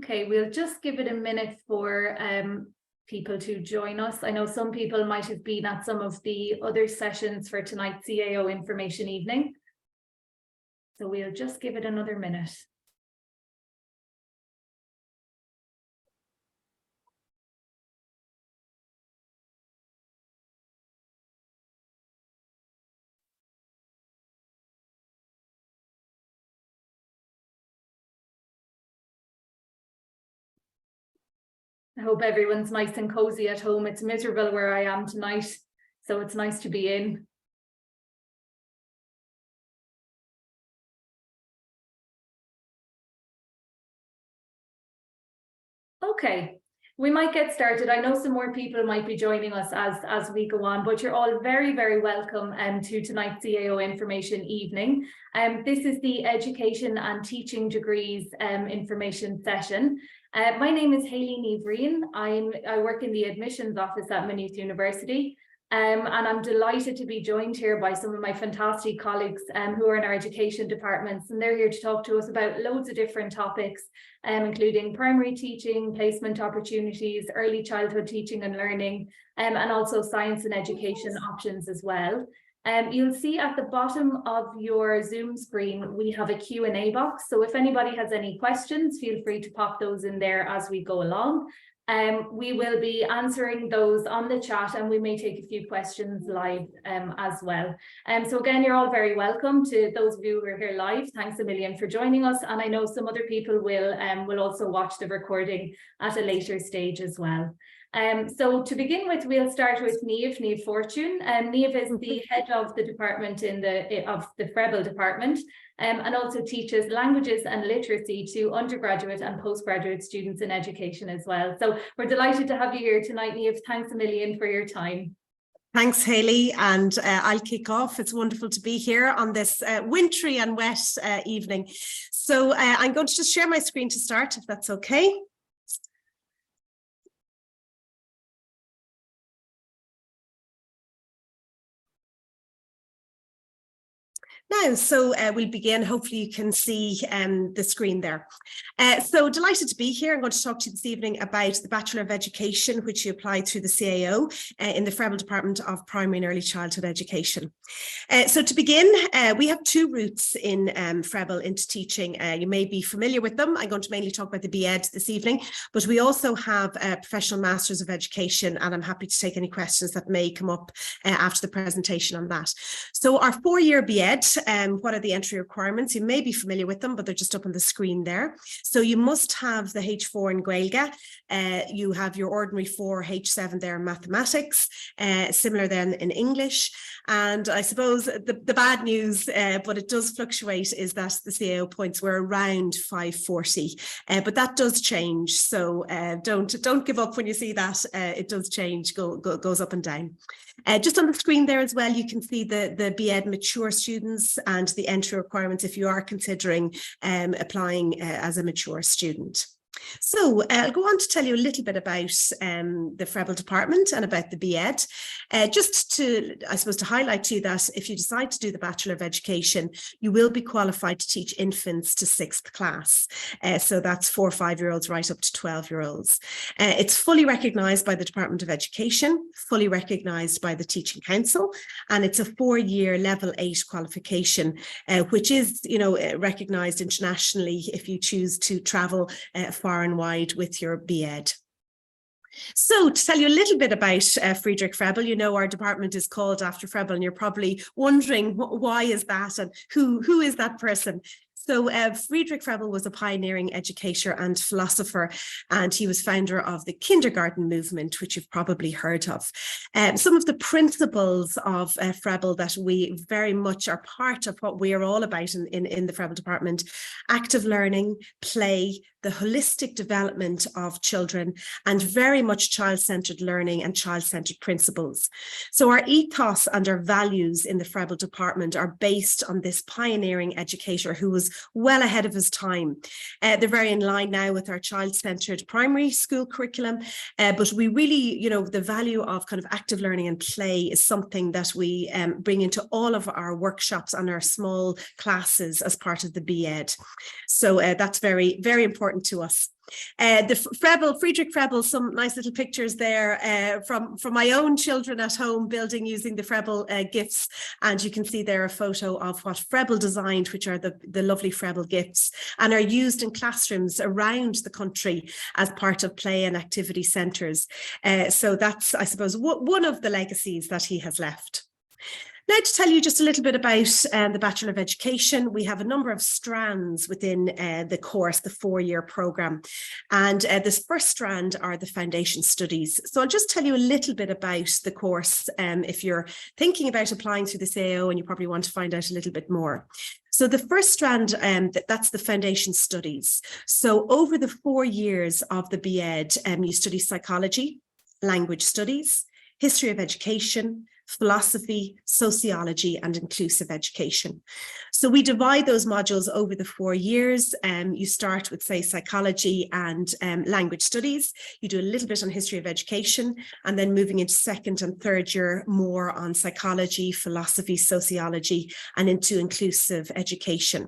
Okay, we'll just give it a minute for people to join us. I know some people might have been at some of the other sessions for tonight's CAO Information Evening. So we'll just give it another minute. I hope everyone's nice and cozy at home. It's miserable where I am tonight, so it's nice to be in. Okay, we might get started. I know some more people might be joining us as we go on, but you're all very, very welcome to tonight's CAO Information Evening. This is the Education and Teaching Degrees information session. My name is Hayley Nevereen. I work in the admissions office at Maynooth University. And I'm delighted to be joined here by some of my fantastic colleagues who are in our education departments, and they're here to talk to us about loads of different topics, including primary teaching, placement opportunities, early childhood teaching and learning, and also science and education options as well. You'll see at the bottom of your Zoom screen, we have a Q&A box. So if anybody has any questions, feel free to pop those in there as we go along. We will be answering those on the chat, and we may take a few questions live as well. So again, you're all very welcome. To those of you who are here live, thanks a million for joining us. And I know some other people will also watch the recording at a later stage as well. So to begin with, we'll start with Niamh Fortune. Niamh is the head of the department of the FREBL department, and also teaches languages and literacy to undergraduate and postgraduate students in education as well. So we're delighted to have you here tonight, Niamh. Thanks a million for your time. Thanks, Hayley, and I'll kick off. It's wonderful to be here on this wintry and wet evening. So I'm going to just share my screen to start, if that's okay. Now, so we'll begin. Hopefully you can see the screen there. So delighted to be here. I'm going to talk to you this evening about the Bachelor of Education, which you apply through the CAO in the FREBL Department of Primary and Early Childhood Education. So to begin, we have two routes in FREBL into teaching. You may be familiar with them. I'm going to mainly talk about the BEd this evening, but we also have a Professional Masters of Education, and I'm happy to take any questions that may come up after the presentation on that. So our four-year BEd, what are the entry requirements? You may be familiar with them, but they're just up on the screen there. So you must have the H4 in Gaeilge. You have your ordinary 4, H7 there in mathematics, similar then in English. And I suppose the bad news, but it does fluctuate, is that the CAO points were around 540, but that does change. So don't give up when you see that. It does change, goes up and down. Just on the screen there as well, you can see the BEd mature students and the entry requirements if you are considering applying as a mature student. So I'll go on to tell you a little bit about the FREBL department and about the BEd. Just to, I suppose, to highlight to you that if you decide to do the Bachelor of Education, you will be qualified to teach infants to 6th class. So that's 4 or 5-year-olds right up to 12-year-olds. It's fully recognised by the Department of Education, fully recognised by the Teaching Council, and it's a 4-year level 8 qualification, which is, recognised internationally if you choose to travel far and wide with your BEd. So to tell you a little bit about Friedrich Frebel, our department is called after Frebel, and you're probably wondering why is that and who is that person? So Friedrich Frebel was a pioneering educator and philosopher, and he was founder of the kindergarten movement, which you've probably heard of. Some of the principles of Frebel that we very much are part of what we are all about in the Frebel department: active learning, play, the holistic development of children, and very much child-centered learning and child-centered principles. So our ethos and our values in the Frebel department are based on this pioneering educator who was well ahead of his time. They're very in line now with our child-centered primary school curriculum, but we really, the value of kind of active learning and play is something that we bring into all of our workshops and our small classes as part of the BEd. So that's very, very important important to us. Friedrich Frebel, some nice little pictures there from my own children at home building using the Frebel gifts. And you can see there a photo of what Frebel designed, which are the lovely Frebel gifts, and are used in classrooms around the country as part of play and activity centres. So that's, I suppose, one of the legacies that he has left. Now, to tell you just a little bit about the Bachelor of Education, we have a number of strands within the course, the 4-year programme. And this first strand are the foundation studies. So I'll just tell you a little bit about the course if you're thinking about applying through the CAO and you probably want to find out a little bit more. So the first strand, that's the foundation studies. So over the 4 years of the BEd, you study psychology, language studies, history of education, philosophy, sociology, and inclusive education. So we divide those modules over the 4 years. You start with, say, psychology and language studies. You do a little bit on history of education, and then moving into second and third year, more on psychology, philosophy, sociology, and into inclusive education.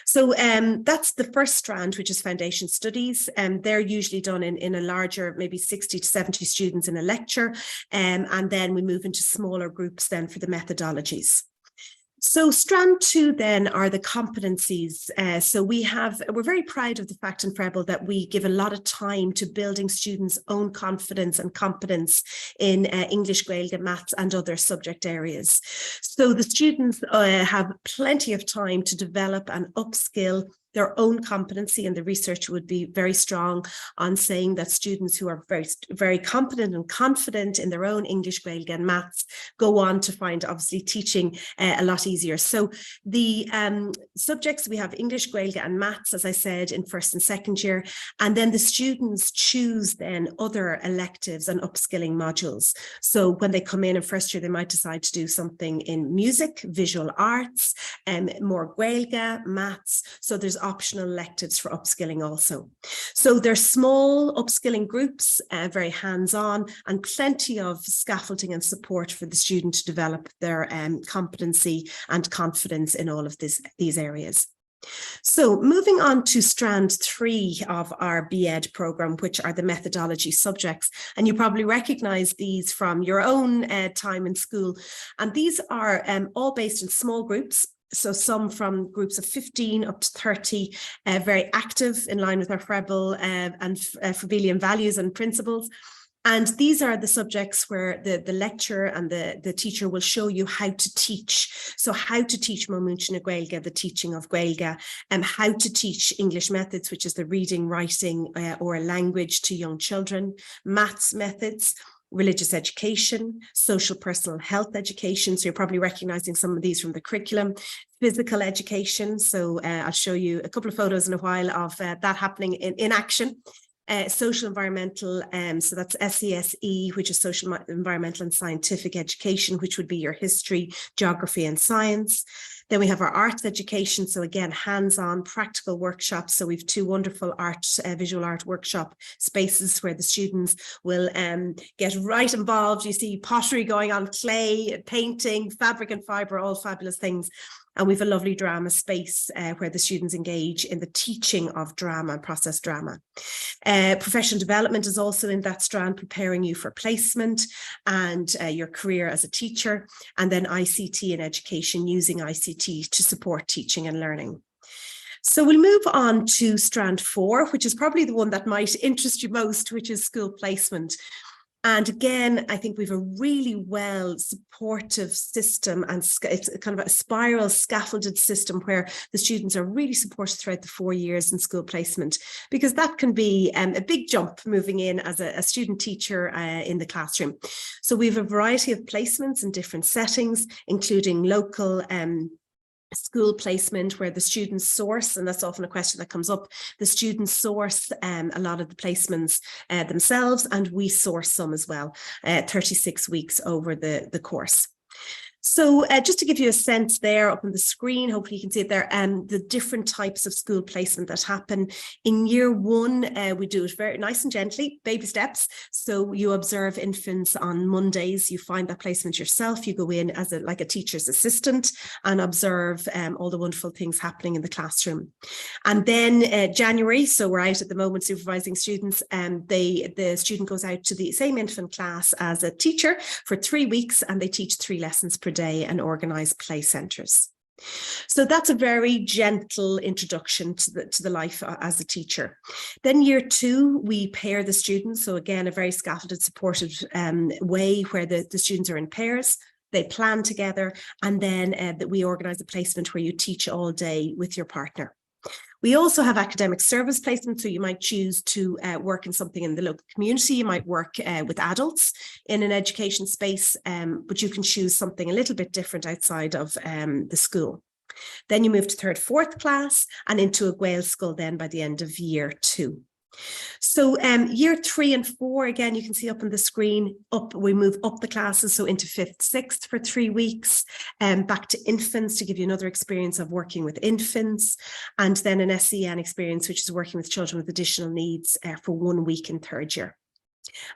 So that's the first strand, which is foundation studies. They're usually done in a larger, maybe 60 to 70 students in a lecture. And then we move into smaller groups then for the methodologies. So strand 2 then are the competencies. So we're very proud of the fact in Frebel that we give a lot of time to building students' own confidence and competence in English, Gaeilge, maths and other subject areas. So the students have plenty of time to develop and upskill their own competency, and the research would be very strong on saying that students who are very, very competent and confident in their own English, Gaeilge and maths go on to find obviously teaching a lot easier. So the subjects, we have English, Gaeilge and maths, as I said, in first and second year, and then the students choose then other electives and upskilling modules. So when they come in first year, they might decide to do something in music, visual arts, more Gaeilge, maths. So there's optional electives for upskilling also. So they're small upskilling groups, very hands-on, and plenty of scaffolding and support for the student to develop their competency and confidence in all of these areas. So moving on to strand 3 of our BEd programme, which are the methodology subjects, and you probably recognise these from your own time in school, and these are all based in small groups. So some from groups of 15 up to 30, very active in line with our Frebel and Frebelian values and principles. And these are the subjects where the lecturer and the teacher will show you how to teach. So how to teach Mo Muintir na Gaeilge, the teaching of Gaeilge, and how to teach English methods, which is the reading, writing, or language to young children, maths methods, religious education, social personal health education. So you're probably recognizing some of these from the curriculum, physical education. So I'll show you a couple of photos in a while of that happening in action. Social environmental, so that's SESE, which is social, environmental and scientific education, which would be your history, geography and science. Then we have our arts education. So again, hands-on practical workshops. So we've 2 wonderful visual art workshop spaces where the students will get right involved. You see pottery going on, clay, painting, fabric and fibre, all fabulous things. And we have a lovely drama space where the students engage in the teaching of drama, process drama. Professional development is also in that strand, preparing you for placement and your career as a teacher. And then ICT and education, using ICT to support teaching and learning. So we'll move on to strand 4, which is probably the one that might interest you most, which is school placement. And again, I think we have a really well supportive system, and it's kind of a spiral scaffolded system where the students are really supported throughout the 4 years in school placement, because that can be a big jump moving in as a student teacher in the classroom. So we have a variety of placements in different settings, including local school placement where the students source, and that's often a question that comes up, the students source a lot of the placements themselves, and we source some as well, 36 weeks over the course. So just to give you a sense there up on the screen, hopefully you can see it there, the different types of school placement that happen. In year one, we do it very nice and gently, baby steps. So you observe infants on Mondays, you find that placement yourself, you go in as like a teacher's assistant and observe all the wonderful things happening in the classroom. And then January, so we're out at the moment supervising students, and the student goes out to the same infant class as a teacher for 3 weeks, and they teach 3 lessons per day and organise play centres. So that's a very gentle introduction to the life as a teacher. Then year 2, we pair the students. So again, a very scaffolded, supported way where the students are in pairs. They plan together, and then we organise a placement where you teach all day with your partner. We also have academic service placement, so you might choose to work in something in the local community. You might work with adults in an education space, but you can choose something a little bit different outside of the school. Then you move to 3rd, 4th class and into a Gael school then by the end of year 2. So year 3 and 4, again, you can see up on the screen, we move up the classes, so into 5th, 6th for 3 weeks, back to infants to give you another experience of working with infants, and then an SEN experience, which is working with children with additional needs for 1 week in 3rd year.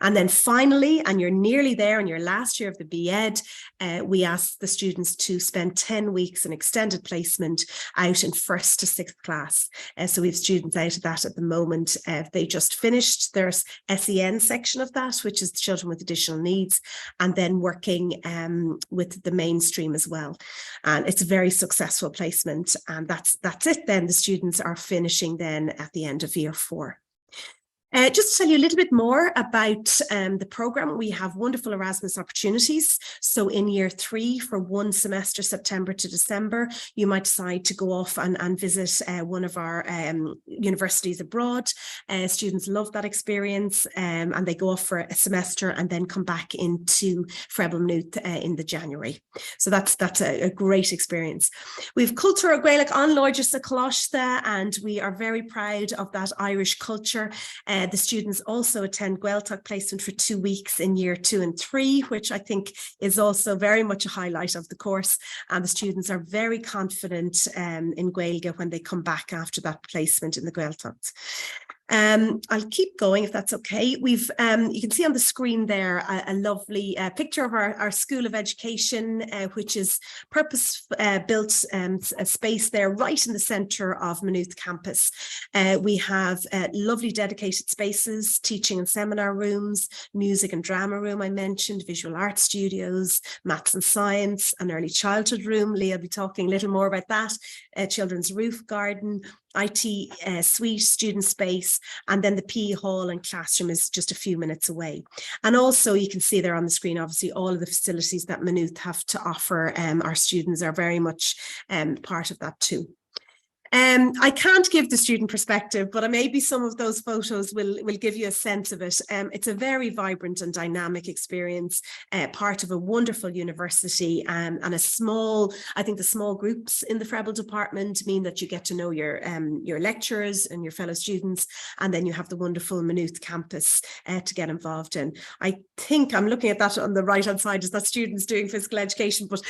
And then finally, and you're nearly there in your last year of the BEd, we ask the students to spend 10 weeks in extended placement out in 1st to 6th class. So we have students out of that at the moment. They just finished their SEN section of that, which is children with additional needs, and then working with the mainstream as well. And it's a very successful placement. And that's it then. The students are finishing then at the end of year 4. Just to tell you a little bit more about the programme, we have wonderful Erasmus Opportunities. So in year 3, for 1 semester, September to December, you might decide to go off and visit one of our universities abroad. Students love that experience, and they go off for a semester and then come back into Freble Maynooth in the January. So that's a great experience. We have Culture Gaelic an Láidir sa Coláiste, and we are very proud of that Irish culture. The students also attend Gaeltacht placement for 2 weeks in year 2 and 3, which I think is also very much a highlight of the course. And the students are very confident in Gaeilge when they come back after that placement in the Gaeltacht. I'll keep going if that's okay. We've you can see on the screen there a lovely picture of our School of Education, which is purpose built a space there right in the centre of Maynooth campus. We have lovely dedicated spaces, teaching and seminar rooms, music and drama room I mentioned, visual art studios, maths and science, an early childhood room. Leah will be talking a little more about that, children's roof garden, IT suite, student space, and then the PE hall and classroom is just a few minutes away. And also you can see there on the screen, obviously, all of the facilities that Maynooth have to offer. Our students are very much part of that too. I can't give the student perspective, but maybe some of those photos will give you a sense of it. It's a very vibrant and dynamic experience, part of a wonderful university, and I think the small groups in the Freble department mean that you get to know your lecturers and your fellow students, and then you have the wonderful Maynooth campus to get involved in. I think I'm looking at that on the right hand side, is that students doing physical education, but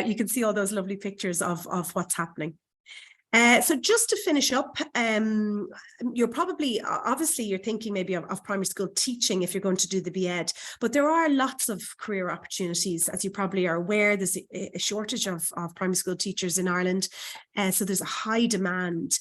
you can see all those lovely pictures of what's happening. So just to finish up, you're probably, obviously you're thinking maybe of primary school teaching if you're going to do the BEd, but there are lots of career opportunities. As you probably are aware, there's a shortage of primary school teachers in Ireland, so there's a high demand.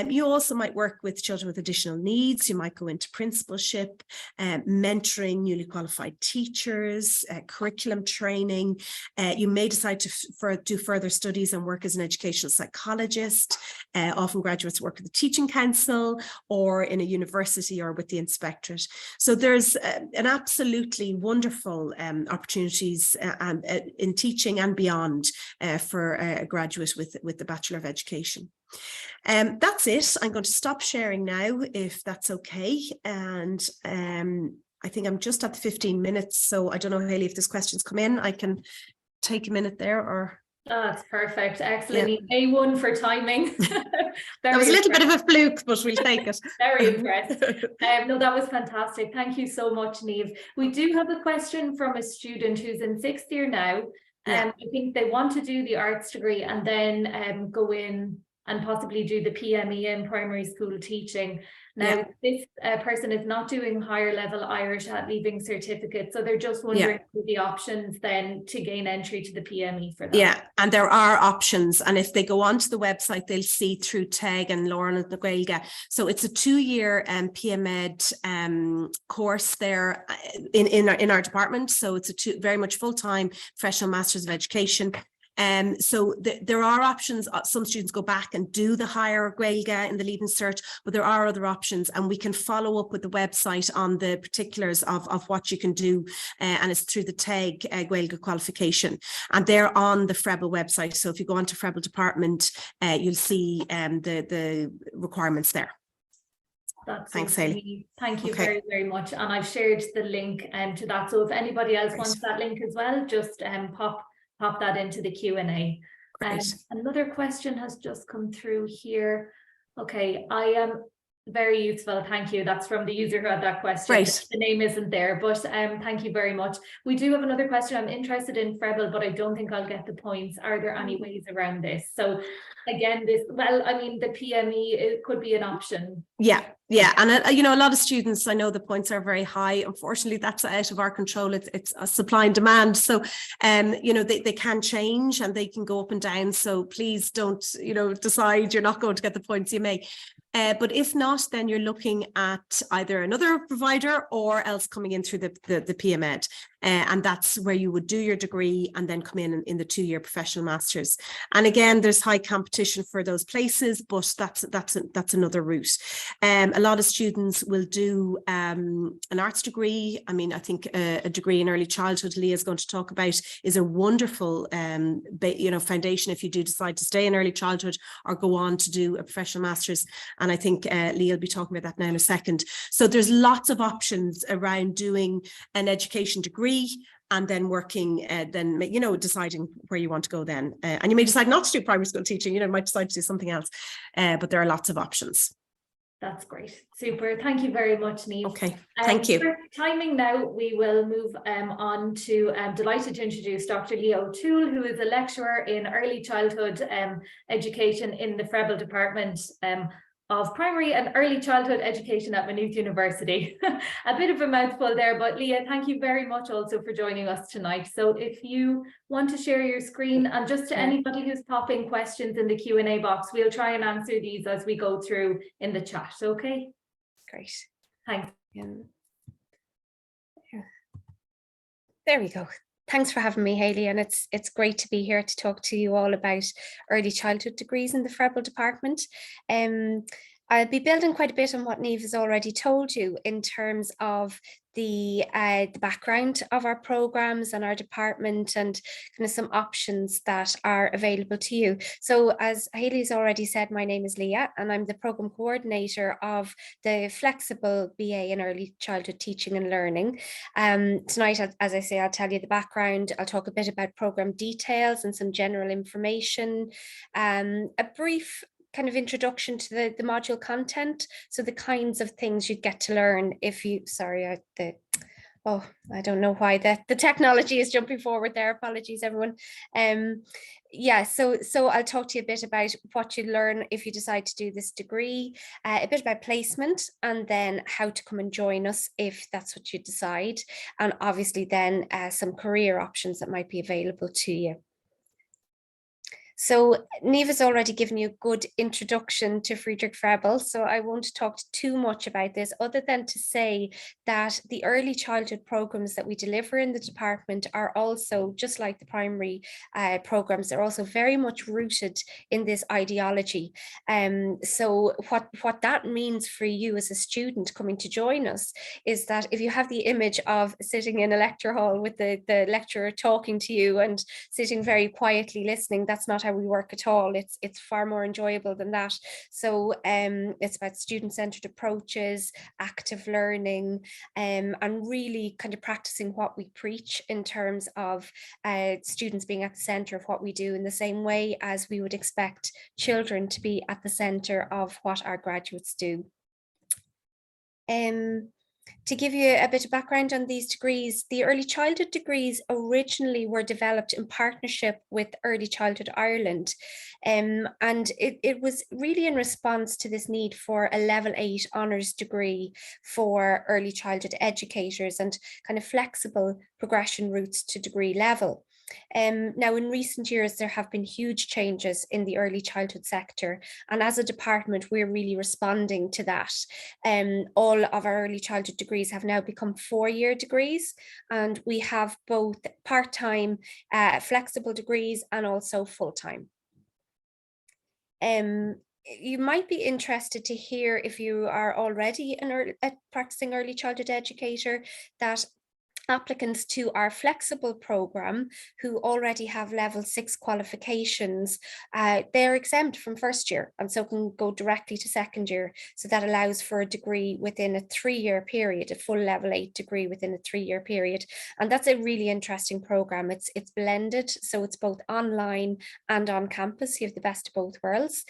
You also might work with children with additional needs. You might go into principalship, mentoring newly qualified teachers, curriculum training. You may decide to do further studies and work as an educational psychologist. Often graduates work with the Teaching Council or in a university or with the Inspectorate. So there's an absolutely wonderful opportunities in teaching and beyond for a graduate with the Bachelor of Education. That's it. I'm going to stop sharing now, if that's okay. And I think I'm just at the 15 minutes. So I don't know, Hayley, if there's questions come in, I can take a minute there or... Oh, that's perfect. Excellent. Yeah. A1 for timing. That was a little bit of a fluke, but we'll take it. Very impressed. No, that was fantastic. Thank you so much, Niamh. We do have a question from a student who's in 6th year now. Yeah. I think they want to do the arts degree and then go in and possibly do the PME in primary school teaching. Now, this person is not doing higher level Irish at leaving certificate, so they're just wondering the options then to gain entry to the PME for that. Yeah, and there are options, and if they go onto the website, they'll see through TEG and Lauren at the Gaeilge. So it's a 2-year PMEd course there in our department. So it's a very much full-time professional Masters of Education. So there are options. Some students go back and do the higher Gaeilge in the Leaving Cert, but there are other options, and we can follow up with the website on the particulars of what you can do, and it's through the TEG Gaeilge qualification, and they're on the Frebel website. So if you go onto Frebel department, you'll see the requirements there. Thanks, Hayley. Thank you very, very much. And I've shared the link to that. So if anybody else wants that link as well, just pop that into the Q&A. Another question has just come through here. Okay, I am very useful. Thank you. That's from the user who had that question. The name isn't there, but thank you very much. We do have another question. I'm interested in Frebel, but I don't think I'll get the points. Are there any ways around this? So again, the PME, it could be an option. Yeah, and you know, a lot of students, I know the points are very high. Unfortunately, that's out of our control. It's a supply and demand. So, you know, they can change and they can go up and down. So please don't, you know, decide you're not going to get the points you may. But if not, then you're looking at either another provider or else coming in through the PMEd. And that's where you would do your degree and then come in the 2-year professional masters. And again, there's high competition for those places, but that's another route. A lot of students will do an arts degree. I mean, I think a degree in early childhood, Leah is going to talk about, is a wonderful foundation if you do decide to stay in early childhood or go on to do a professional masters. And I think Leah will be talking about that now in a second. So there's lots of options around doing an education degree and then working, then, you know, deciding where you want to go then. And you may decide not to do primary school teaching, you know, might decide to do something else, but there are lots of options. That's great. Super. Thank you very much, Niamh. Okay, thank you. For timing now, we will move on to, delighted to introduce Dr. Leah O'Toole, who is a lecturer in early childhood education in the Frebel Department of Primary and Early Childhood Education at Maynooth University. A bit of a mouthful there, but Leah, thank you very much also for joining us tonight. So if you want to share your screen, and just to anybody who's popping questions in the Q&A box, we'll try and answer these as we go through in the chat, okay? Great. Thanks. There we go. Thanks for having me, Hayley, and it's great to be here to talk to you all about early childhood degrees in the Frebel department. I'll be building quite a bit on what Niamh has already told you in terms of the background of our programs and our department and kind of some options that are available to you. So as Hayley's already said, my name is Leah and I'm the program coordinator of the flexible BA in early childhood teaching and learning. Tonight, as I say, I'll tell you the background. I'll talk a bit about program details and some general information, a brief kind of introduction to the module content, so the kinds of things you get to learn if you, I don't know why the technology is jumping forward there, apologies everyone. Yeah, so I'll talk to you a bit about what you learn if you decide to do this degree, a bit about placement, and then how to come and join us if that's what you decide, and obviously then some career options that might be available to you. So Niamh has already given you a good introduction to Friedrich Frebel, so I won't talk too much about this other than to say that the early childhood programs that we deliver in the department are also, just like the primary programs, they're also very much rooted in this ideology. So what that means for you as a student coming to join us is that if you have the image of sitting in a lecture hall with the lecturer talking to you and sitting very quietly listening, that's not how we work at all. It's far more enjoyable than that. So it's about student-centered approaches, active learning, and really kind of practicing what we preach in terms of students being at the center of what we do, in the same way as we would expect children to be at the center of what our graduates do. To give you a bit of background on these degrees, the early childhood degrees originally were developed in partnership with Early Childhood Ireland. And it was really in response to this need for a level 8 honours degree for early childhood educators and kind of flexible progression routes to degree level. Now, in recent years, there have been huge changes in the early childhood sector, and as a department, we're really responding to that. All of our early childhood degrees have now become 4-year degrees, and we have both part-time, flexible degrees and also full-time. You might be interested to hear, if you are already a practicing early childhood educator, that applicants to our flexible program who already have level 6 qualifications, they're exempt from first year and so can go directly to second year. So that allows for a degree within a 3-year period, a full level 8 degree within a 3-year period. And that's a really interesting program. It's blended, so it's both online and on campus. You have the best of both worlds.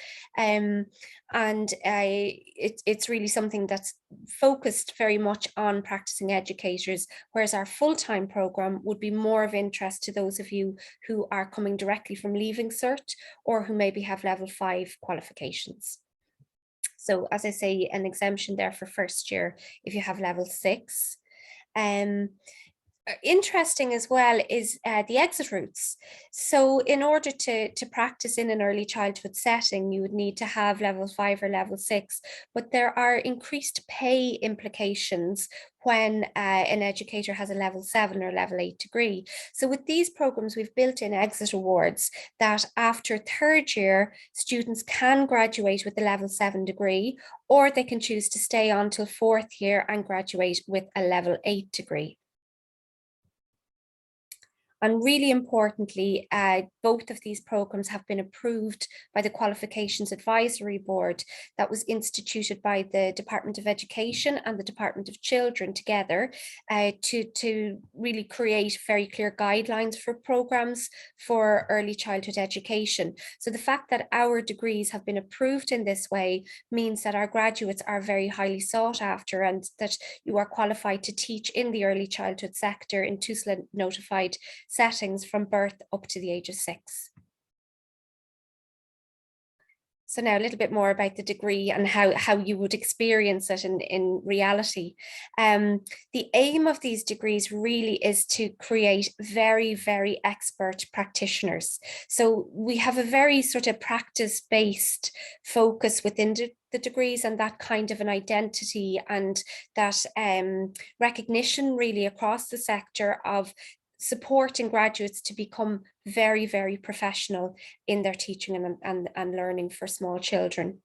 It's really something that's focused very much on practicing educators, whereas our full-time program would be more of interest to those of you who are coming directly from Leaving Cert or who maybe have level 5 qualifications. So as I say, an exemption there for first year if you have level 6. Interesting as well is the exit routes. So in order to practice in an early childhood setting, you would need to have level 5 or level 6, but there are increased pay implications when an educator has a level 7 or level 8 degree. So with these programs, we've built in exit awards that after 3rd year, students can graduate with a level 7 degree, or they can choose to stay on till 4th year and graduate with a level 8 degree. And really importantly, both of these programs have been approved by the Qualifications Advisory Board that was instituted by the Department of Education and the Department of Children together to really create very clear guidelines for programs for early childhood education. So the fact that our degrees have been approved in this way means that our graduates are very highly sought after and that you are qualified to teach in the early childhood sector in TUSLA notified settings from birth up to the age of 6. So now a little bit more about the degree and how you would experience it in reality. The aim of these degrees really is to create very, very expert practitioners. So we have a very sort of practice-based focus within the degrees and that kind of an identity and that recognition really across the sector of supporting graduates to become very, very professional in their teaching and learning for small children.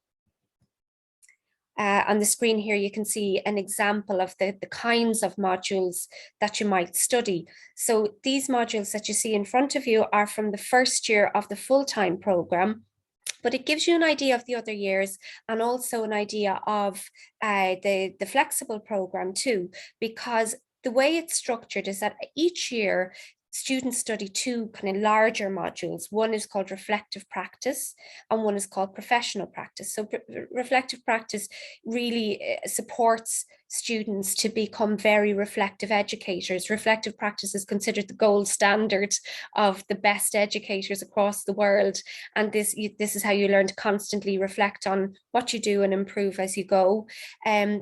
On the screen here, you can see an example of the kinds of modules that you might study. So these modules that you see in front of you are from the 1st year of the full-time program, but it gives you an idea of the other years and also an idea of the flexible program too, because the way it's structured is that each year students study 2 kind of larger modules. One is called reflective practice and one is called professional practice. So reflective practice really supports students to become very reflective educators. Reflective practice is considered the gold standard of the best educators across the world. And this is how you learn to constantly reflect on what you do and improve as you go.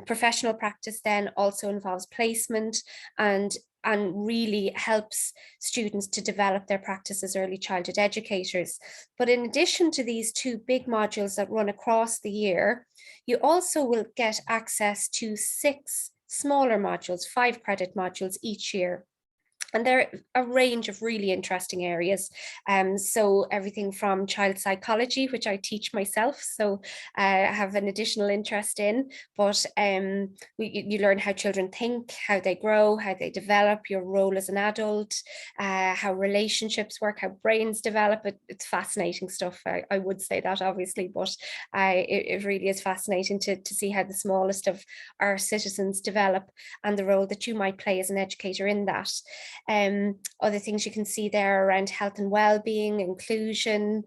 Professional practice then also involves placement and really helps students to develop their practice as early childhood educators. But in addition to these 2 big modules that run across the year, you also will get access to 6 smaller modules, 5-credit modules each year. And they're a range of really interesting areas. So everything from child psychology, which I teach myself, so I have an additional interest in, but you learn how children think, how they grow, how they develop, your role as an adult, how relationships work, how brains develop. It's fascinating stuff. I would say that obviously, but it really is fascinating to see how the smallest of our citizens develop and the role that you might play as an educator in that. Other things you can see there around health and well-being, inclusion,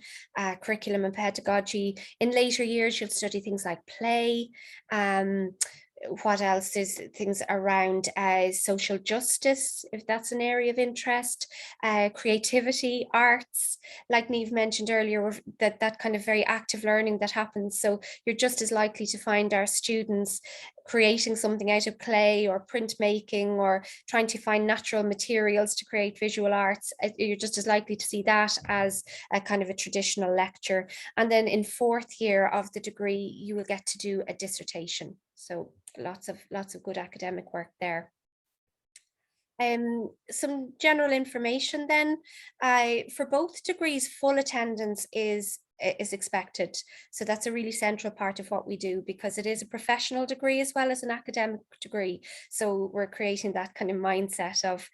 curriculum and pedagogy. In later years, you'll study things like play, what else? There's things around social justice, if that's an area of interest, creativity, arts, like Niamh mentioned earlier, that kind of very active learning that happens. So you're just as likely to find our students creating something out of clay or printmaking, or trying to find natural materials to create visual arts. You're just as likely to see that as a kind of a traditional lecture. And then in 4th year of the degree, you will get to do a dissertation. So lots of good academic work there. Some general information then. For both degrees, full attendance is expected. So that's a really central part of what we do, because it is a professional degree as well as an academic degree. So we're creating that kind of mindset of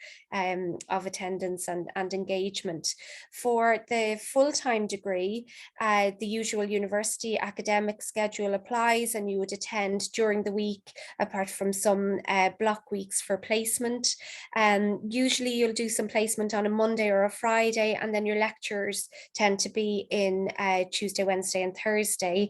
attendance and engagement. For the full-time degree, the usual university academic schedule applies, and you would attend during the week, apart from some block weeks for placement. Usually you'll do some placement on a Monday or a Friday, and then your lectures tend to be in Tuesday, Wednesday and Thursday.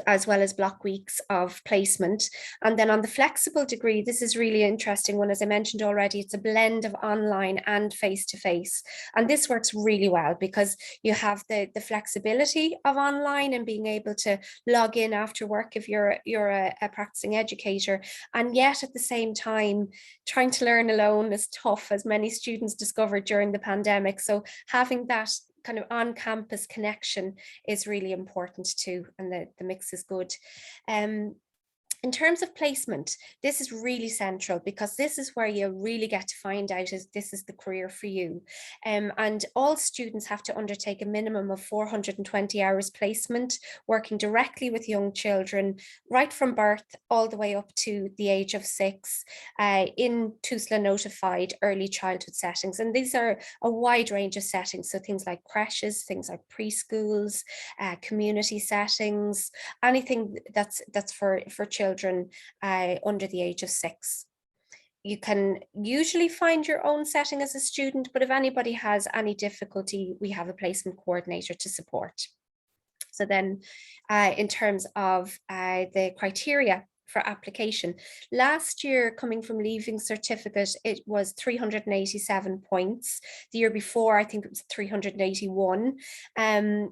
As well as block weeks of placement. And then on the flexible degree, this is really interesting one. As I mentioned already, it's a blend of online and face-to-face. And this works really well because you have the flexibility of online and being able to log in after work if you're a practicing educator. And yet at the same time, trying to learn alone is tough, as many students discovered during the pandemic. So having that kind of on-campus connection is really important too, and the mix is good. In terms of placement, this is really central, because this is where you really get to find out if this is the career for you. And all students have to undertake a minimum of 420 hours placement, working directly with young children, right from birth all the way up to the age of 6, in TUSLA notified early childhood settings. And these are a wide range of settings. So things like creches, things like preschools, community settings, anything that's for children under the age of 6. You can usually find your own setting as a student, but if anybody has any difficulty, we have a placement coordinator to support. So then in terms of the criteria for application, last year, coming from Leaving Certificate, it was 387 points. The year before, I think it was 381.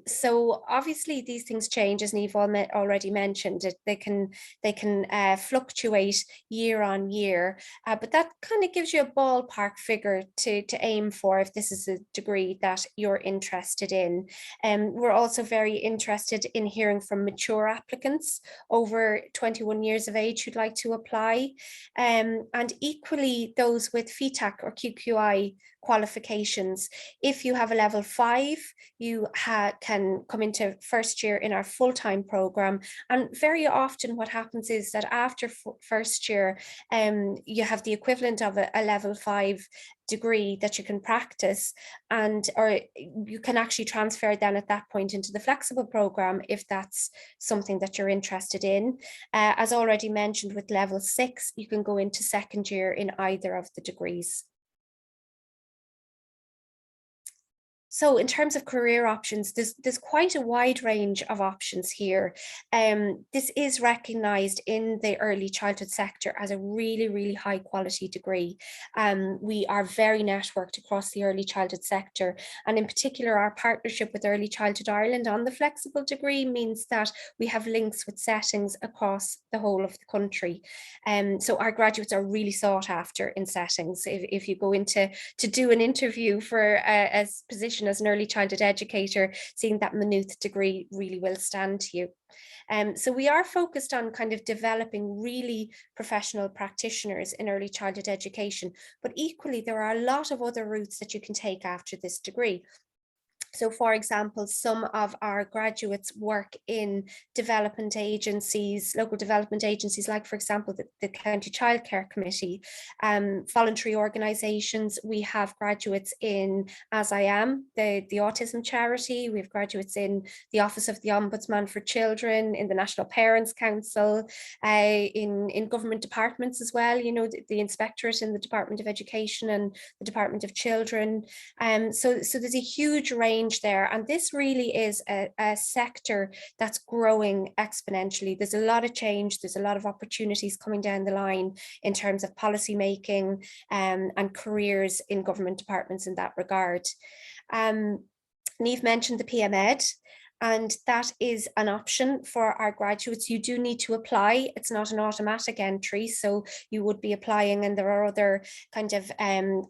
So obviously these things change, as Niamh already mentioned. They can fluctuate year on year, but that kind of gives you a ballpark figure to aim for if this is a degree that you're interested in. We're also very interested in hearing from mature applicants over 21 years of age who'd like to apply, and equally those with FETAC or QQI qualifications. If you have a level 5, you can come into first year in our full-time program. And very often what happens is that after first year, you have the equivalent of a level 5 degree that you can practice, or you can actually transfer then at that point into the flexible program if that's something that you're interested in. As already mentioned, with level 6, you can go into second year in either of the degrees. So in terms of career options, there's quite a wide range of options here. This is recognised in the early childhood sector as a really, really high quality degree. We are very networked across the early childhood sector, and in particular our partnership with Early Childhood Ireland on the flexible degree means that we have links with settings across the whole of the country. So our graduates are really sought after in settings. If you go into to do an interview for a position as an early childhood educator, seeing that Maynooth degree really will stand to you. So we are focused on kind of developing really professional practitioners in early childhood education, but equally there are a lot of other routes that you can take after this degree. So for example, some of our graduates work in development agencies, local development agencies, like for example, the County Childcare Committee, voluntary organisations. We have graduates in As I Am, the autism charity. We have graduates in the Office of the Ombudsman for Children, in the National Parents Council, in government departments as well, you know, the Inspectorate in the Department of Education and the Department of Children. So there's a huge range change there. And this really is a sector that's growing exponentially. There's a lot of change, there's a lot of opportunities coming down the line in terms of policy making and careers in government departments in that regard. Niamh mentioned the PM-Ed, and that is an option for our graduates. You do need to apply. It's not an automatic entry, so you would be applying, and there are other kind of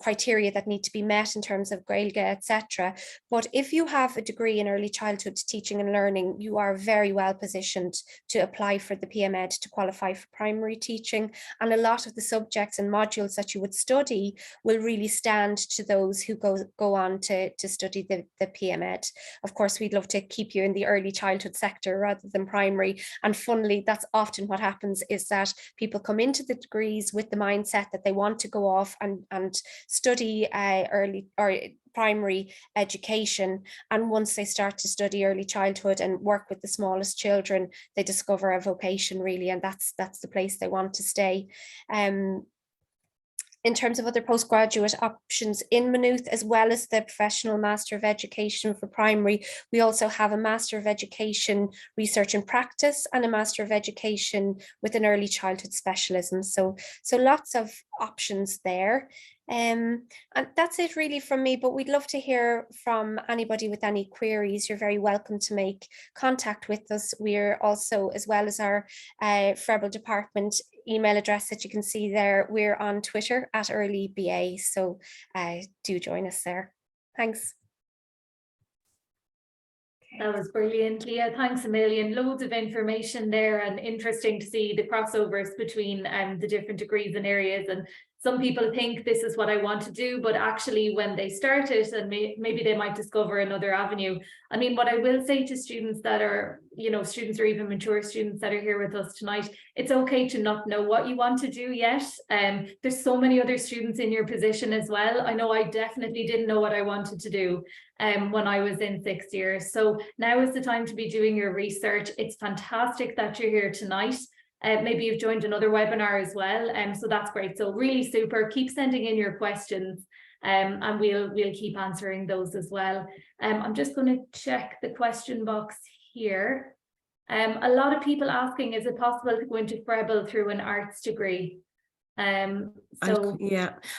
criteria that need to be met in terms of Gaeilge, etc. But if you have a degree in early childhood teaching and learning, you are very well positioned to apply for the PM-Ed to qualify for primary teaching. And a lot of the subjects and modules that you would study will really stand to those who go on to study the PM-Ed. Of course, we'd love to keep you in the early childhood sector rather than primary. And funnily, that's often what happens, is that people come into the degrees with the mindset that they want to go off and study early or primary education. And once they start to study early childhood and work with the smallest children, they discover a vocation really, and that's the place they want to stay. In terms of other postgraduate options in Maynooth, as well as the professional Master of Education for primary, we also have a Master of Education Research and Practice and a Master of Education with an early childhood specialism. So lots of options there. And that's it really from me, but we'd love to hear from anybody with any queries. You're very welcome to make contact with us. We're also, as well as our FREBL department email address that you can see there, we're on Twitter at EarlyBA, so do join us there. Thanks. That was brilliant, Leah. Thanks a million. Loads of information there, and interesting to see the crossovers between the different degrees and areas. And some people think this is what I want to do, but actually when they start it, and maybe they might discover another avenue. I mean, what I will say to students that are, students or even mature students that are here with us tonight, it's okay to not know what you want to do yet. There's so many other students in your position as well. I know I definitely didn't know what I wanted to do when I was in 6th year. So now is the time to be doing your research. It's fantastic that you're here tonight. Maybe you've joined another webinar as well, so that's great. So really super. Keep sending in your questions, and we'll keep answering those as well. I'm just going to check the question box here. A lot of people asking, is it possible to go into FREBL through an arts degree? Yeah,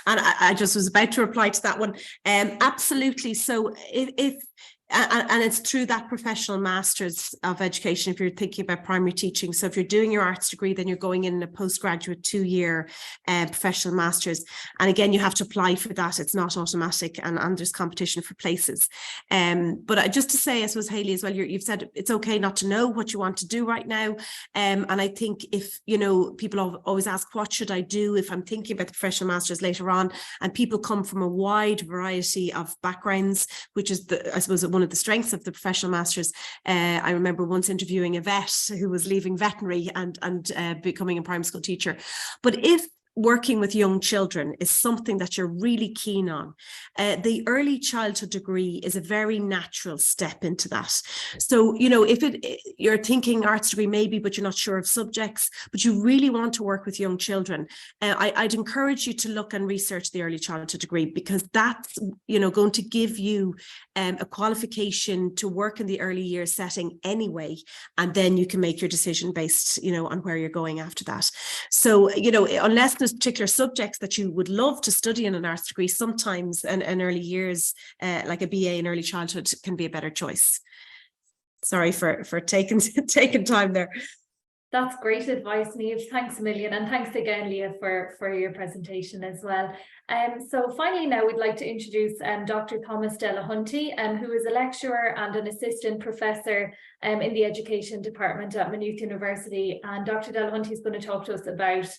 and I just was about to reply to that one. Absolutely. So if and it's through that professional Masters of Education if you're thinking about primary teaching. So if you're doing your arts degree, then you're going in a postgraduate 2-year professional Masters. And again, you have to apply for that. It's not automatic, and there's competition for places. But just to say, I suppose, Hayley, as well, you've said it's okay not to know what you want to do right now. And I think if, people always ask, what should I do if I'm thinking about the professional Masters later on? And people come from a wide variety of backgrounds, which is, I suppose, one of the strengths of the professional Masters. I remember once interviewing a vet who was leaving veterinary and becoming a primary school teacher. But if working with young children is something that you're really keen on, the early childhood degree is a very natural step into that. So, if you're thinking arts degree maybe, but you're not sure of subjects, but you really want to work with young children, I'd encourage you to look and research the early childhood degree, because that's, going to give you a qualification to work in the early years setting anyway, and then you can make your decision based, on where you're going after that. So, unless there's particular subjects that you would love to study in an arts degree, sometimes an early years, like a BA in early childhood, can be a better choice. Sorry for taking time there. That's great advice, Niamh. Thanks a million. And thanks again, Leah, for your presentation as well. So finally now we'd like to introduce Dr. Thomas Delahunty, who is a lecturer and an assistant professor in the education department at Maynooth University. And Dr. Delahunty is going to talk to us about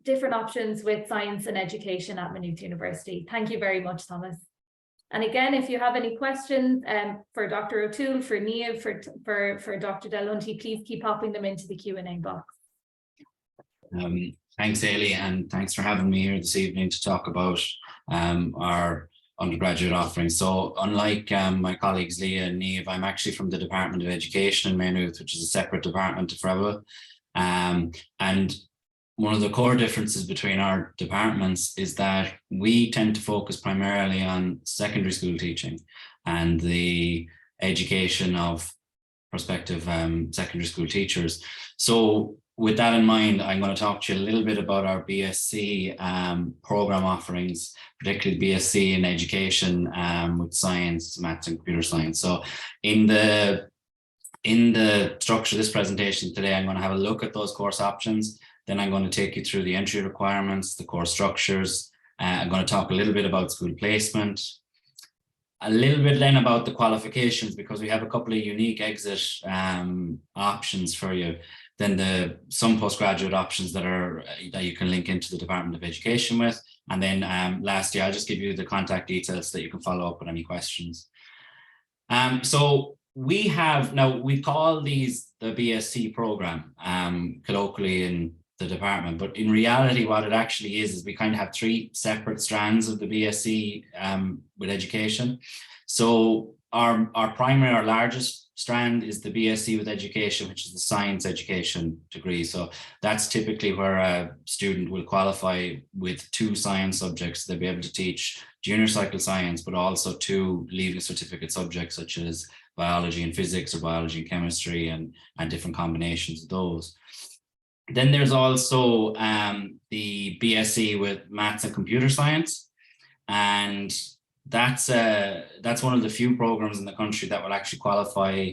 different options with science and education at Maynooth University. Thank you very much, Thomas. And again, if you have any questions for Dr. O'Toole, for Niamh, for Dr. Delahunty, please keep popping them into the Q&A box. Thanks, Hayley, and thanks for having me here this evening to talk about our undergraduate offerings. So unlike my colleagues Leah and Niamh, I'm actually from the Department of Education in Maynooth, which is a separate department to FREBL. And one of the core differences between our departments is that we tend to focus primarily on secondary school teaching and the education of prospective secondary school teachers. So with that in mind, I'm going to talk to you a little bit about our BSc program offerings, particularly BSc in education with science, maths and computer science. So in the structure of this presentation today, I'm going to have a look at those course options. Then I'm going to take you through the entry requirements, the course structures. I'm going to talk a little bit about school placement, a little bit then about the qualifications, because we have a couple of unique exit options for you. Then some postgraduate options that you can link into the Department of Education with. And then lastly, I'll just give you the contact details so that you can follow up with any questions. So we call these the BSc program colloquially in the department, but in reality what it actually is we kind of have three separate strands of the BSc with education. So our largest strand is the BSc with education, which is the science education degree. So that's typically where a student will qualify with 2 science subjects. They'll be able to teach junior cycle science, but also 2 leaving certificate subjects such as biology and physics or biology and chemistry and different combinations of those. Then there's also the BSc with maths and computer science, and that's one of the few programs in the country that will actually qualify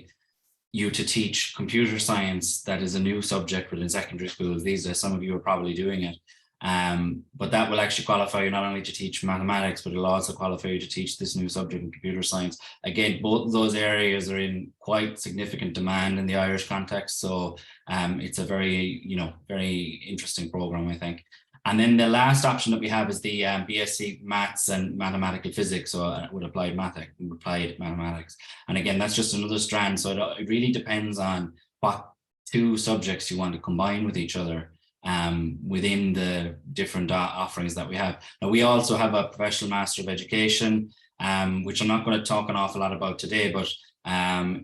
you to teach computer science. That is a new subject within secondary schools these days. Some of you are probably doing it, but that will actually qualify you not only to teach mathematics, but it'll also qualify you to teach this new subject in computer science. Again, both of those areas are in quite significant demand in the Irish context, so it's a very interesting program, I think. And then the last option that we have is the BSc Maths and Mathematical Physics, so with applied mathematics. And again, that's just another strand. So it really depends on what 2 subjects you want to combine with each other within the different offerings that we have. Now, we also have a Professional Master of Education, which I'm not going to talk an awful lot about today, but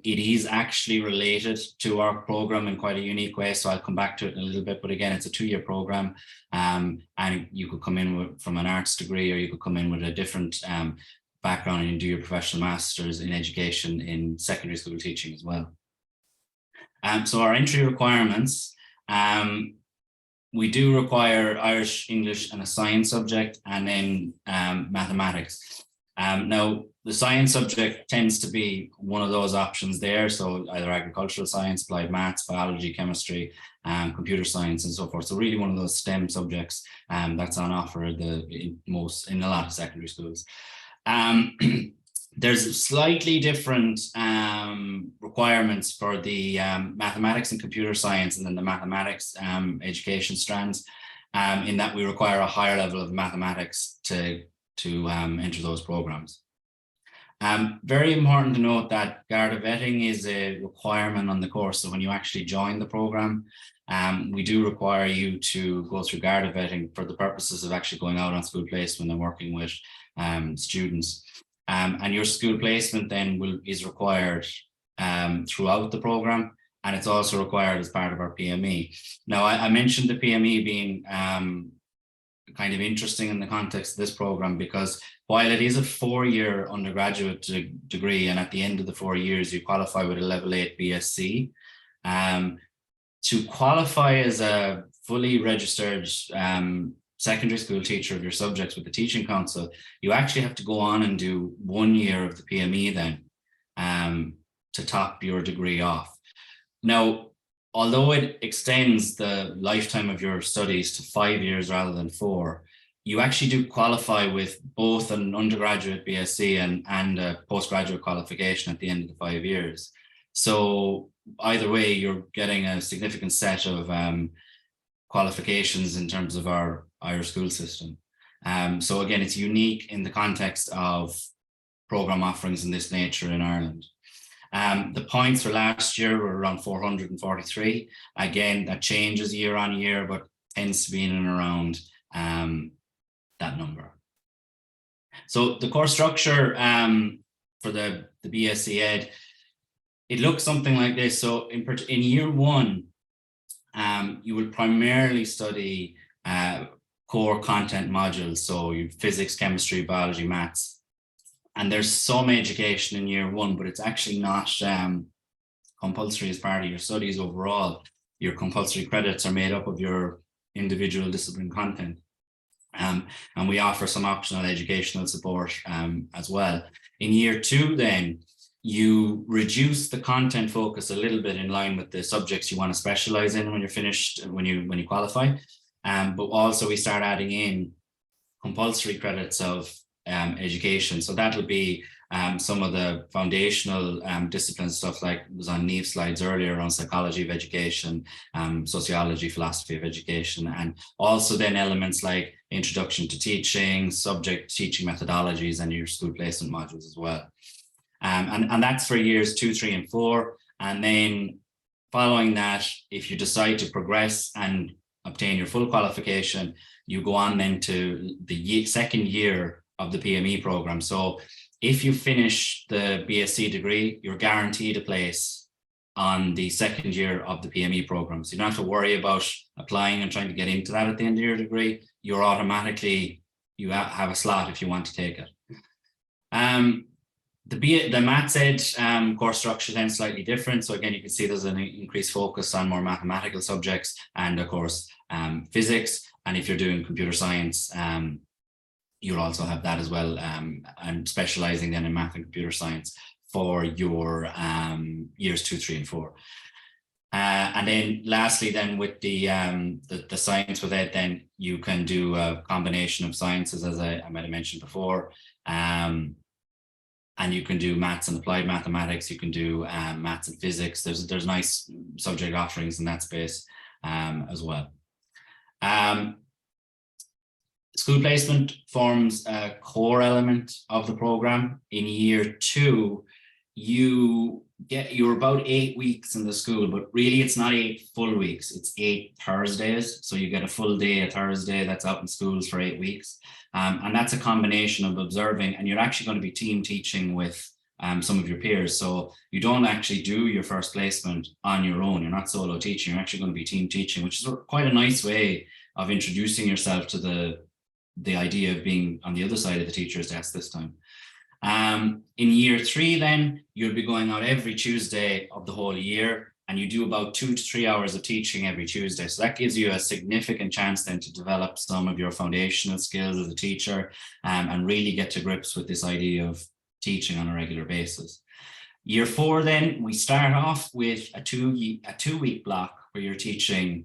it is actually related to our program in quite a unique way. So I'll come back to it in a little bit, but again, it's a 2-year program, and you could come in from an arts degree, or you could come in with a different background and do your professional masters in education in secondary school teaching as well. So our entry requirements, we do require Irish, English and a science subject, and then mathematics. Now, the science subject tends to be one of those options there. So either agricultural science, applied maths, biology, chemistry, computer science, and so forth. So really one of those STEM subjects that's on offer in a lot of secondary schools. There's slightly different requirements for the mathematics and computer science, and then the mathematics education strands, in that we require a higher level of mathematics to enter those programs. Very important to note that Garda vetting is a requirement on the course. So when you actually join the program, we do require you to go through Garda vetting for the purposes of actually going out on school placement and working with students. And your school placement then is required throughout the program, and it's also required as part of our PME. Now, I mentioned the PME being kind of interesting in the context of this program, because while it is a 4-year undergraduate degree, and at the end of the 4 years you qualify with a level 8 BSc, to qualify as a fully registered secondary school teacher of your subjects with the Teaching Council, you actually have to go on and do 1 year of the PME then to top your degree off. Now, although it extends the lifetime of your studies to 5 years rather than 4, you actually do qualify with both an undergraduate BSc and a postgraduate qualification at the end of the 5 years. So either way, you're getting a significant set of qualifications in terms of our Irish school system. So again, it's unique in the context of program offerings in this nature in Ireland. The points for last year were around 443. Again, that changes year on year, but tends to be in and around that number. So the course structure for the BSc Ed, it looks something like this. So in year 1, you will primarily study core content modules, so you physics, chemistry, biology, maths, and there's some education in year 1, but it's actually not compulsory as part of your studies overall. Your compulsory credits are made up of your individual discipline content. And we offer some optional educational support as well. In year 2, then, you reduce the content focus a little bit in line with the subjects you want to specialize in when you're finished, when you qualify. But also we start adding in compulsory credits of education. So that'll be some of the foundational disciplines, stuff like was on Neve's slides earlier on psychology of education, sociology, philosophy of education, and also then elements like introduction to teaching, subject teaching methodologies, and your school placement modules as well. And that's for years 2, 3, and 4. And then following that, if you decide to progress and obtain your full qualification, you go on then to the second year of the PME program. So if you finish the BSc degree, you're guaranteed a place on the second year of the PME program. So you don't have to worry about applying and trying to get into that at the end of your degree. You're automatically, you have a slot if you want to take it. The Maths Ed course structure then slightly different. So again, you can see there's an increased focus on more mathematical subjects and of course physics. And if you're doing computer science, you'll also have that as well, and specializing then in math and computer science for your years 2, 3, and 4. And then lastly, then with the science with Ed, then you can do a combination of sciences, as I might have mentioned before. And you can do maths and applied mathematics. You can do maths and physics. There's nice subject offerings in that space as well. School placement forms a core element of the program. In year 2, you're about 8 weeks in the school, but really it's not 8 full weeks, it's 8 Thursdays. So you get a full day a Thursday that's out in schools for 8 weeks. And that's a combination of observing, and you're actually going to be team teaching with some of your peers. So you don't actually do your first placement on your own. You're not solo teaching, you're actually going to be team teaching, which is quite a nice way of introducing yourself to the idea of being on the other side of the teacher's desk this time. In year 3, then you'll be going out every Tuesday of the whole year, and you do about 2 to 3 hours of teaching every Tuesday. So that gives you a significant chance then to develop some of your foundational skills as a teacher, and really get to grips with this idea of teaching on a regular basis. Year 4, then we start off with a 2-week block where you're teaching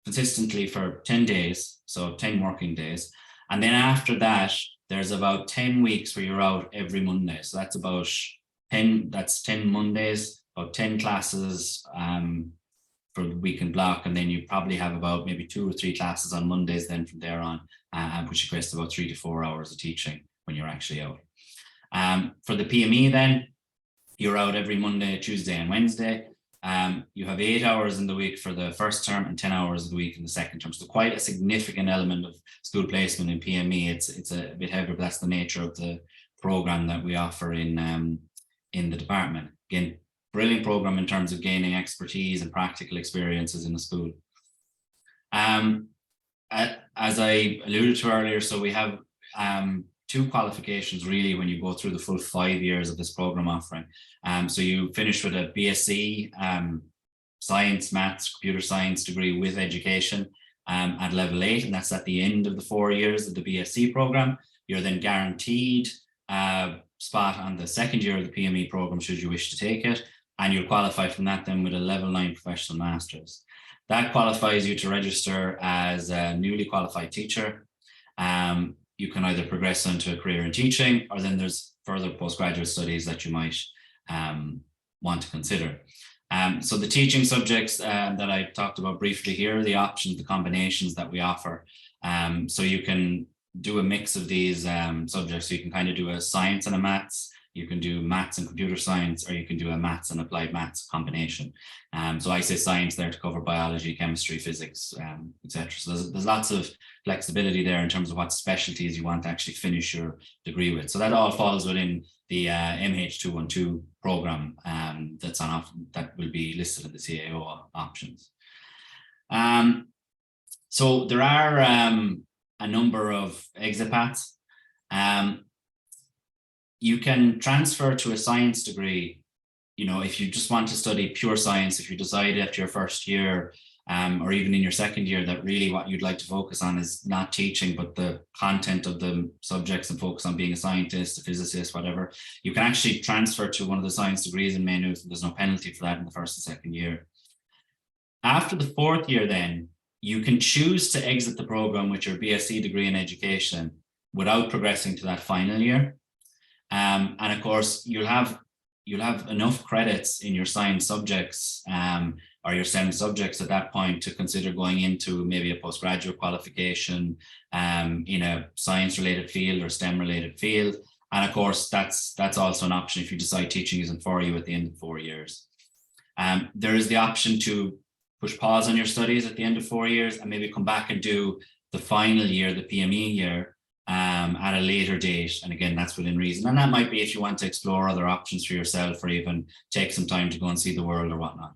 consistently for 10 days, so 10 working days. And then after that, there's about 10 weeks where you're out every Monday. So that's about 10 Mondays, about 10 classes for the weekend block. And then you probably have about maybe 2 or 3 classes on Mondays then from there on, which equates to about 3 to 4 hours of teaching when you're actually out. For the PME then, you're out every Monday, Tuesday, and Wednesday. You have 8 hours in the week for the first term and 10 hours of the week in the second term. So quite a significant element of school placement in PME. It's a bit heavier, but that's the nature of the program that we offer in the department. Again, brilliant program in terms of gaining expertise and practical experiences in the school. As I alluded to earlier, so we have 2 qualifications really when you go through the full 5 years of this program offering. So you finish with a BSc science, maths, computer science degree with education at level 8, and that's at the end of the 4 years of the BSc program. You're then guaranteed a spot on the second year of the PME program should you wish to take it, and you'll qualify from that then with a level 9 professional master's. That qualifies you to register as a newly qualified teacher. You can either progress into a career in teaching, or then there's further postgraduate studies that you might want to consider. So the teaching subjects that I talked about briefly here are the options, the combinations that we offer. So you can do a mix of these subjects. So you can kind of do a science and a maths, you can do maths and computer science, or you can do a maths and applied maths combination. So I say science there to cover biology, chemistry, physics, etc. So there's lots of flexibility there in terms of what specialties you want to actually finish your degree with. So that all falls within the MH212 program that's on offer, that will be listed in the CAO options. So there are a number of exit paths. You can transfer to a science degree, you know, if you just want to study pure science, if you decide after your first year or even in your second year that really what you'd like to focus on is not teaching, but the content of the subjects and focus on being a scientist, a physicist, whatever, you can actually transfer to one of the science degrees in Maynooth, and there's no penalty for that in the first and second year. After the fourth year, then, you can choose to exit the program with your BSc degree in education without progressing to that final year. And of course, you'll have enough credits in your science subjects or your STEM subjects at that point to consider going into maybe a postgraduate qualification in a science related field or STEM related field. And of course, that's also an option if you decide teaching isn't for you at the end of 4 years. There is the option to push pause on your studies at the end of 4 years and maybe come back and do the final year, the PME year, at a later date. And again, that's within reason. And that might be if you want to explore other options for yourself or even take some time to go and see the world or whatnot.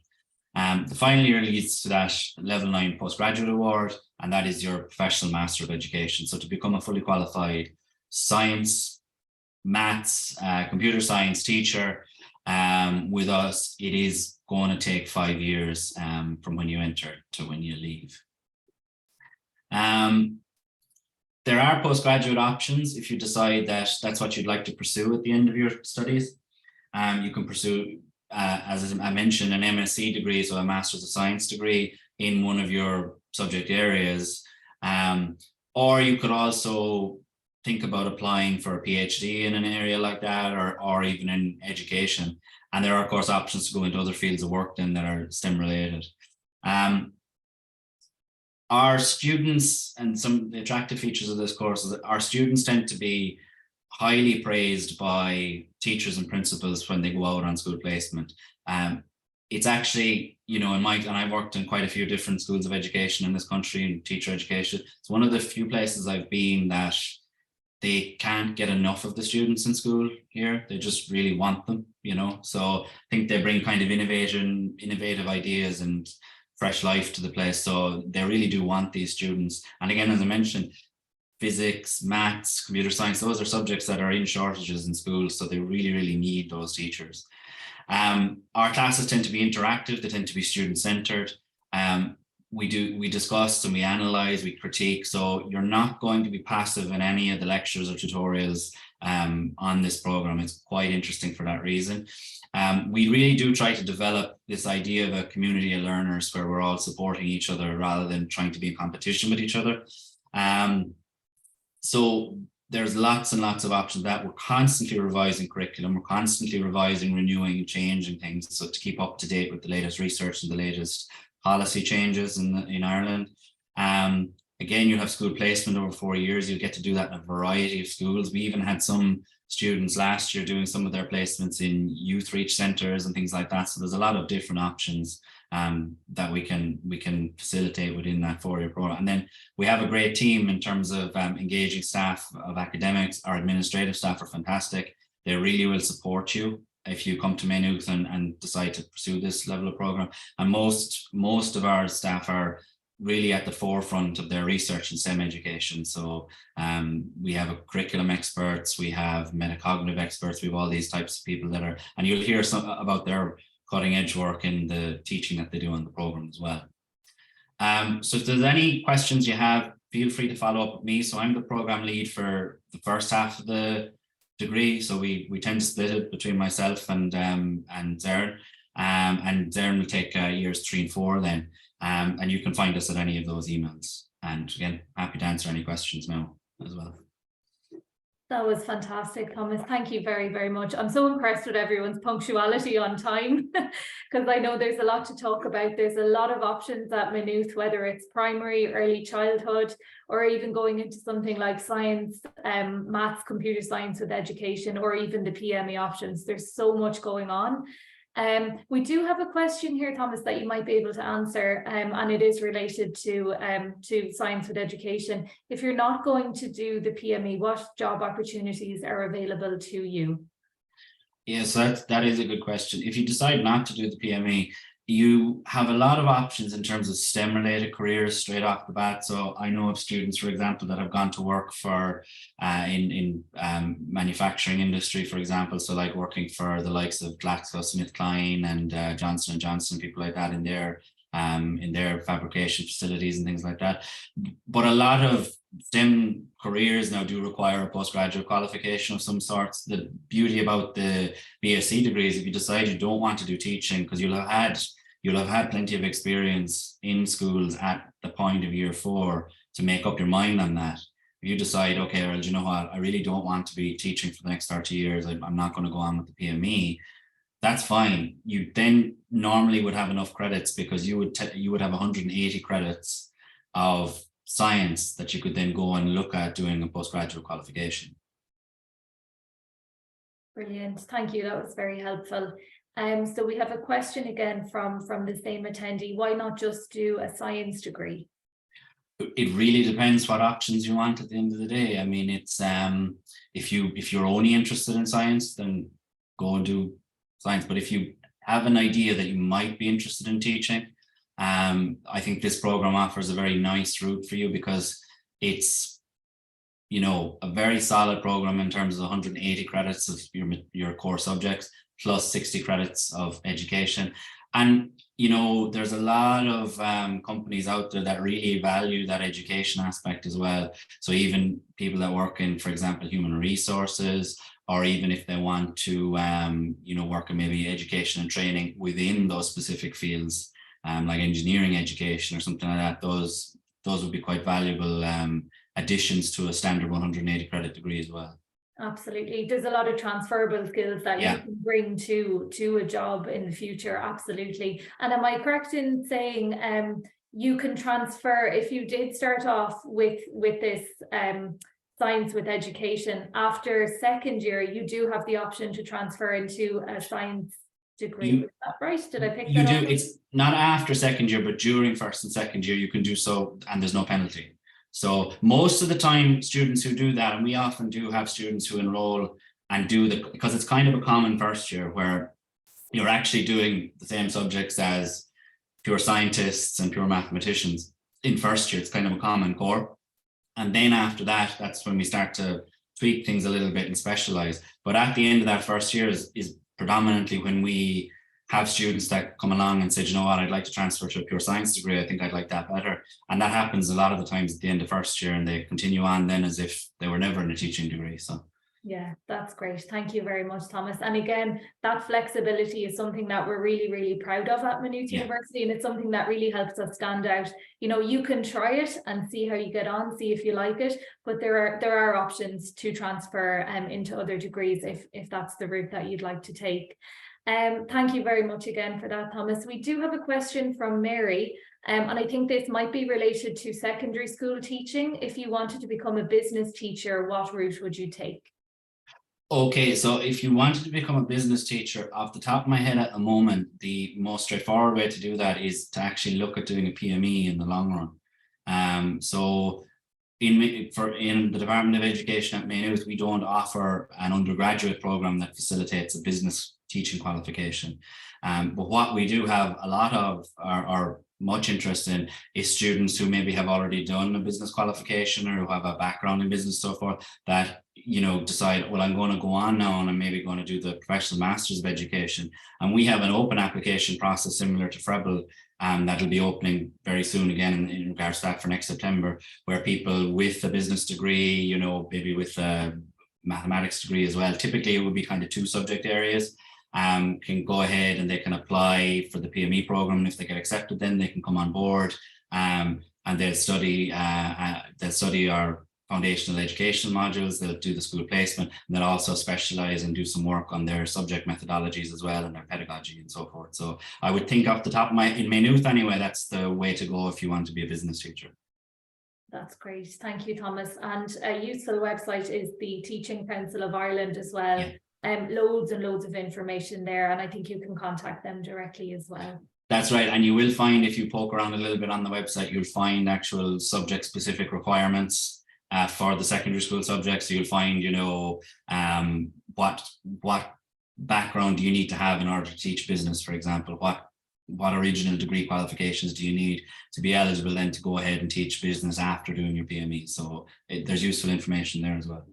The final year leads to that level 9 postgraduate award, and that is your professional Master of Education. So to become a fully qualified science, maths, computer science teacher with us, it is going to take 5 years from when you enter to when you leave. There are postgraduate options if you decide that that's what you'd like to pursue at the end of your studies. You can pursue, as I mentioned, an MSc degree, so a Master's of Science degree in one of your subject areas. Or you could also think about applying for a PhD in an area like that, or even in education. And there are, of course, options to go into other fields of work then that are STEM related. Our students, and some of the attractive features of this course is that our students tend to be highly praised by teachers and principals when they go out on school placement. It's actually, you know, and I've worked in quite a few different schools of education in this country and teacher education. It's one of the few places I've been that they can't get enough of the students in school here. They just really want them, you know. So I think they bring kind of innovative ideas and fresh life to the place. So they really do want these students. And again, as I mentioned, physics, maths, computer science, those are subjects that are in shortages in schools. So they really, really need those teachers. Our classes tend to be interactive. They tend to be student-centered. We discuss and we analyze, we critique. So you're not going to be passive in any of the lectures or tutorials on this program. It's quite interesting for that reason. We really do try to develop this idea of a community of learners where we're all supporting each other rather than trying to be in competition with each other. So there's lots and lots of options that we're constantly revising curriculum. We're constantly revising, renewing and changing things. So to keep up to date with the latest research and the latest policy changes in Ireland. Again, you have school placement over 4 years. You'll get to do that in a variety of schools. We even had some students last year doing some of their placements in youth reach centres and things like that. So there's a lot of different options that we can facilitate within that 4-year program. And then we have a great team in terms of engaging staff of academics. Our administrative staff are fantastic. They really will support you if you come to Maynooth and decide to pursue this level of program. And most of our staff are really at the forefront of their research in STEM education. So we have curriculum experts, we have metacognitive experts, we have all these types of people that are, and you'll hear some about their cutting edge work in the teaching that they do on the program as well. So if there's any questions you have, feel free to follow up with me. So I'm the program lead for the first half of the degree. So we tend to split it between myself and Zern. And Zern will take years 3 and 4 then. And you can find us at any of those emails. And again, happy to answer any questions now as well. That was fantastic, Thomas. Thank you very, very much. I'm so impressed with everyone's punctuality on time because I know there's a lot to talk about. There's a lot of options at Maynooth, whether it's primary, early childhood, or even going into something like science, maths, computer science with education, or even the PME options. There's so much going on. We do have a question here, Thomas, that you might be able to answer, and it is related to science with education. If you're not going to do the PME, what job opportunities are available to you? Yes, that is a good question. If you decide not to do the PME, you have a lot of options in terms of STEM related careers straight off the bat. So I know of students, for example, that have gone to work for in manufacturing industry, for example. So like working for the likes of GlaxoSmithKline and Johnson & Johnson, people like that in their fabrication facilities and things like that. But a lot of STEM careers now do require a postgraduate qualification of some sorts. The beauty about the BSc degree is if you decide you don't want to do teaching, because you'll have had plenty of experience in schools at the point of year 4 to make up your mind on that. If you decide, okay, well, you know what, I really don't want to be teaching for the next 30 years, I'm not going to go on with the PME, that's fine. You then normally would have enough credits because you would have 180 credits of science that you could then go and look at doing a postgraduate qualification. Brilliant, thank you, that was very helpful. So we have a question again from the same attendee. Why not just do a science degree? It really depends what options you want at the end of the day. I mean, it's if you're only interested in science, then go and do science. But if you have an idea that you might be interested in teaching, I think this program offers a very nice route for you, because it's, you know, a very solid program in terms of 180 credits of your core subjects plus 60 credits of education. And, you know, there's a lot of companies out there that really value that education aspect as well. So even people that work in, for example, human resources, or even if they want to, you know, work in maybe education and training within those specific fields, like engineering education or something like that, those would be quite valuable additions to a standard 180 credit degree as well. Absolutely, there's a lot of transferable skills that you can bring to a job in the future. Absolutely. And am I correct in saying you can transfer, if you did start off with this science with education, after second year you do have the option to transfer into a science degree? Is that right? Did I pick that up? You do. It's not after second year, but during first and second year you can do so, and there's no penalty. So most of the time students who do that, and we often do have students who enroll and do because it's kind of a common first year where you're actually doing the same subjects as pure scientists and pure mathematicians in first year. It's kind of a common core. And then after that, that's when we start to tweak things a little bit and specialize. But at the end of that first year is predominantly when we have students that come along and say, you know what, I'd like to transfer to a pure science degree. I think I'd like that better. And that happens a lot of the times at the end of first year, and they continue on then as if they were never in a teaching degree. So yeah, that's great. Thank you very much, Thomas. And again, that flexibility is something that we're really, really proud of at Maynooth University, and it's something that really helps us stand out. You know, you can try it and see how you get on, see if you like it, but there are options to transfer into other degrees if that's the route that you'd like to take. Thank you very much again for that, Thomas. We do have a question from Mary, and I think this might be related to secondary school teaching. If you wanted to become a business teacher, what route would you take? Okay, so if you wanted to become a business teacher, off the top of my head at the moment, the most straightforward way to do that is to actually look at doing a PME in the long run. So in the Department of Education at Maynooth, we don't offer an undergraduate program that facilitates a business teaching qualification. But what we do have a lot of or much interest in is students who maybe have already done a business qualification or who have a background in business, so forth, that, you know, decide, well, I'm going to go on now and I'm maybe going to do the professional masters of education. And we have an open application process similar to FREBL that'll be opening very soon again in regards to that for next September, where people with a business degree, you know, maybe with a mathematics degree as well, typically it would be kind of 2 subject areas, can go ahead and they can apply for the PME program. And if they get accepted, then they can come on board and they'll study our foundational education modules. They'll do the school placement, and they'll also specialize and do some work on their subject methodologies as well and their pedagogy and so forth. So I would think off the top of in Maynooth anyway, that's the way to go if you want to be a business teacher. That's great. Thank you, Thomas. And a useful website is the Teaching Council of Ireland as well. Yeah. Loads and loads of information there, and I think you can contact them directly as well. That's right, and you will find, if you poke around a little bit on the website, you'll find actual subject specific requirements for the secondary school subjects. So you'll find, you know, what background do you need to have in order to teach business, for example, what what original degree qualifications do you need to be eligible then to go ahead and teach business after doing your PME. So there's useful information there as well.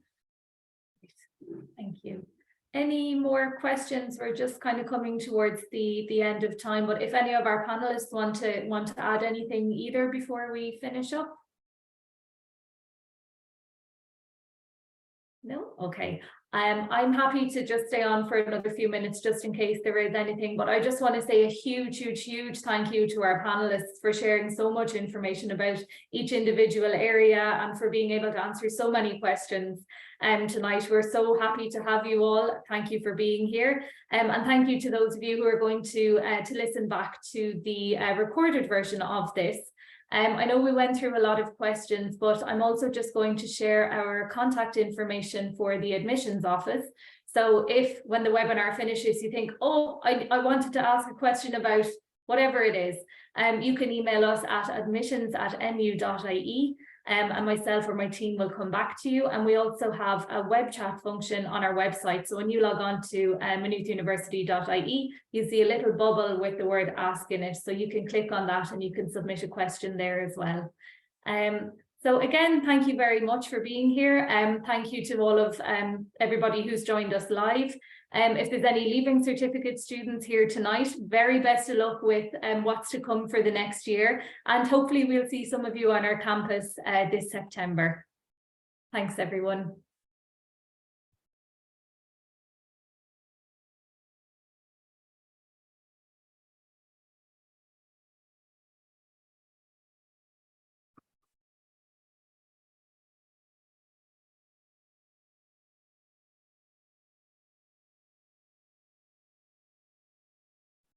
Thank you. Any more questions? We're just kind of coming towards the end of time, but if any of our panelists want to add anything either before we finish up? No? Okay. I'm happy to just stay on for another few minutes just in case there is anything, but I just want to say a huge thank you to our panelists for sharing so much information about each individual area and for being able to answer so many questions tonight. We're so happy to have you all. Thank you for being here. And thank you to those of you who are going to listen back to the recorded version of this. I know we went through a lot of questions, but I'm also just going to share our contact information for the admissions office. So if when the webinar finishes, you think, oh, I wanted to ask a question about whatever it is, you can email us at admissions@mu.ie. And myself or my team will come back to you. And we also have a web chat function on our website. So when you log on to maynoothuniversity.ie, you see a little bubble with the word ask in it. So you can click on that and you can submit a question there as well. So again, thank you very much for being here. Thank you to all of everybody who's joined us live. If there's any Leaving Certificate students here tonight, very best of luck with what's to come for the next year. And hopefully we'll see some of you on our campus this September. Thanks, everyone.